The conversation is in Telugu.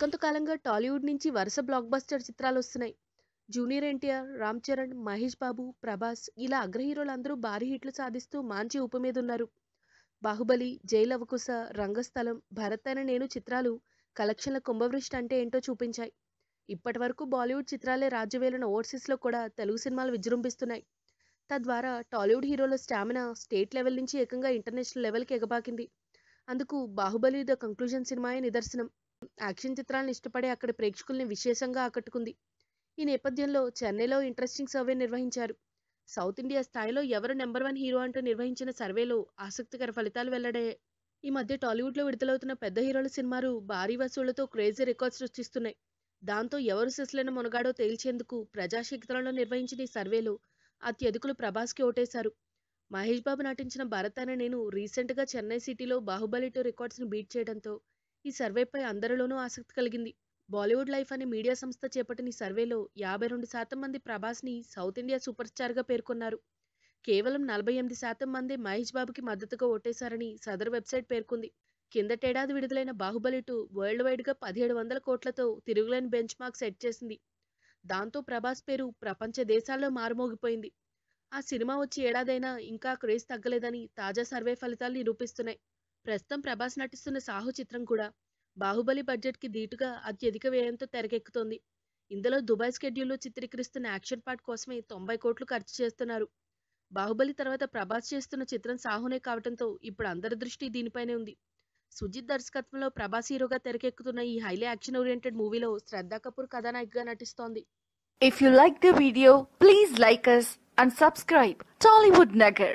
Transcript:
కొంతకాలంగా టాలీవుడ్ నుంచి వరుస బ్లాక్ బస్టర్ చిత్రాలు వస్తున్నాయి. జూనియర్ ఎన్టీఆర్, రామ్ చరణ్, మహేష్ బాబు, ప్రభాస్ ఇలా అగ్ర హీరోలందరూ భారీ హిట్లు సాధిస్తూ మంచి ఊపు మీద ఉన్నారు. బాహుబలి, జై లవకుశ, రంగస్థలం, భరత్ అనే నేను చిత్రాలు కలెక్షన్ల కుంభవృష్టి అంటే ఏంటో చూపించాయి. ఇప్పటి వరకు బాలీవుడ్ చిత్రాలే రాజ్యవేలిన ఓవర్సీస్లో కూడా తెలుగు సినిమాలు విజృంభిస్తున్నాయి. తద్వారా టాలీవుడ్ హీరోల స్టామినా స్టేట్ లెవెల్ నుంచి ఏకంగా ఇంటర్నేషనల్ లెవెల్కి ఎగబాకింది. అందుకు బాహుబలి ద కంక్లూజన్ సినిమాయే నిదర్శనం. యాక్షన్ చిత్రాలను ఇష్టపడే అక్కడి ప్రేక్షకుల్ని విశేషంగా ఆకట్టుకుంది. ఈ నేపథ్యంలో చెన్నైలో ఇంట్రెస్టింగ్ సర్వే నిర్వహించారు. సౌత్ ఇండియా స్థాయిలో ఎవరు నెంబర్ 1 హీరో అంటూ నిర్వహించిన సర్వేలో ఆసక్తికర ఫలితాలు వెల్లడయ్యాయి. ఈ మధ్య టాలీవుడ్లో విడుదలవుతున్న పెద్ద హీరోల సినిమాలు భారీ వసూళ్లతో క్రేజీ రికార్డ్ సృష్టిస్తున్నాయి. దాంతో ఎవరు సిసలైన మునగాడో తేల్చేందుకు ప్రజాక్షేత్రంలో నిర్వహించిన ఈ సర్వేలో అత్యధికులు ప్రభాస్కి ఓటేశారు. మహేష్ బాబు నటించిన భరత్ అనే నేను రీసెంట్గా చెన్నై సిటీలో బాహుబలి 2 రికార్డ్స్ను బీట్ చేయడంతో ఈ సర్వేపై అందరిలోనూ ఆసక్తి కలిగింది. బాలీవుడ్ లైఫ్ అనే మీడియా సంస్థ చేపట్టిన ఈ సర్వేలో 52% మంది ప్రభాస్ని సౌత్ ఇండియా సూపర్ స్టార్గా పేర్కొన్నారు. కేవలం 48% మంది మహేష్ బాబుకి మద్దతుగా ఓటేశారని సదరు వెబ్సైట్ పేర్కొంది. కిందటేడాది విడుదలైన బాహుబలి 2 వరల్డ్ వైడ్గా 1700 కోట్లతో తిరుగులేని బెంచ్ మార్క్ సెట్ చేసింది. దాంతో ప్రభాస్ పేరు ప్రపంచ దేశాల్లో మారుమోగిపోయింది. ఆ సినిమా వచ్చి ఏడాదైనా ఇంకా క్రేజ్ తగ్గలేదని తాజా సర్వే ఫలితాలు నిరూపిస్తున్నాయి. ప్రస్తుతం ప్రభాస్ నటిస్తున్న సాహో చిత్రం కూడా బాహుబలి బడ్జెట్కి ధీటుగా అత్యధిక వ్యయంతో తెరకెక్కుతోంది. ఇందులో దుబాయ్ స్కెడ్యూల్లో చిత్రీకరిస్తున్న యాక్షన్ పార్ట్ కోసమే 90 కోట్లు ఖర్చు చేస్తున్నారు. బాహుబలి తర్వాత ప్రభాస్ చేస్తున్న చిత్రం సాహోనే కావడంతో ఇప్పుడు అందరి దృష్టి దీనిపైనే ఉంది. సుజిత్ దర్శకత్వంలో ప్రభాస్ హీరోగా తెరకెక్కుతున్న ఈ హైలీ యాక్షన్ ఓరియంటెడ్ మూవీలో శ్రద్ధా కపూర్ కథానాయికగా నటిస్తోంది. If you like the video, please like us and subscribe Tollywood Nagar.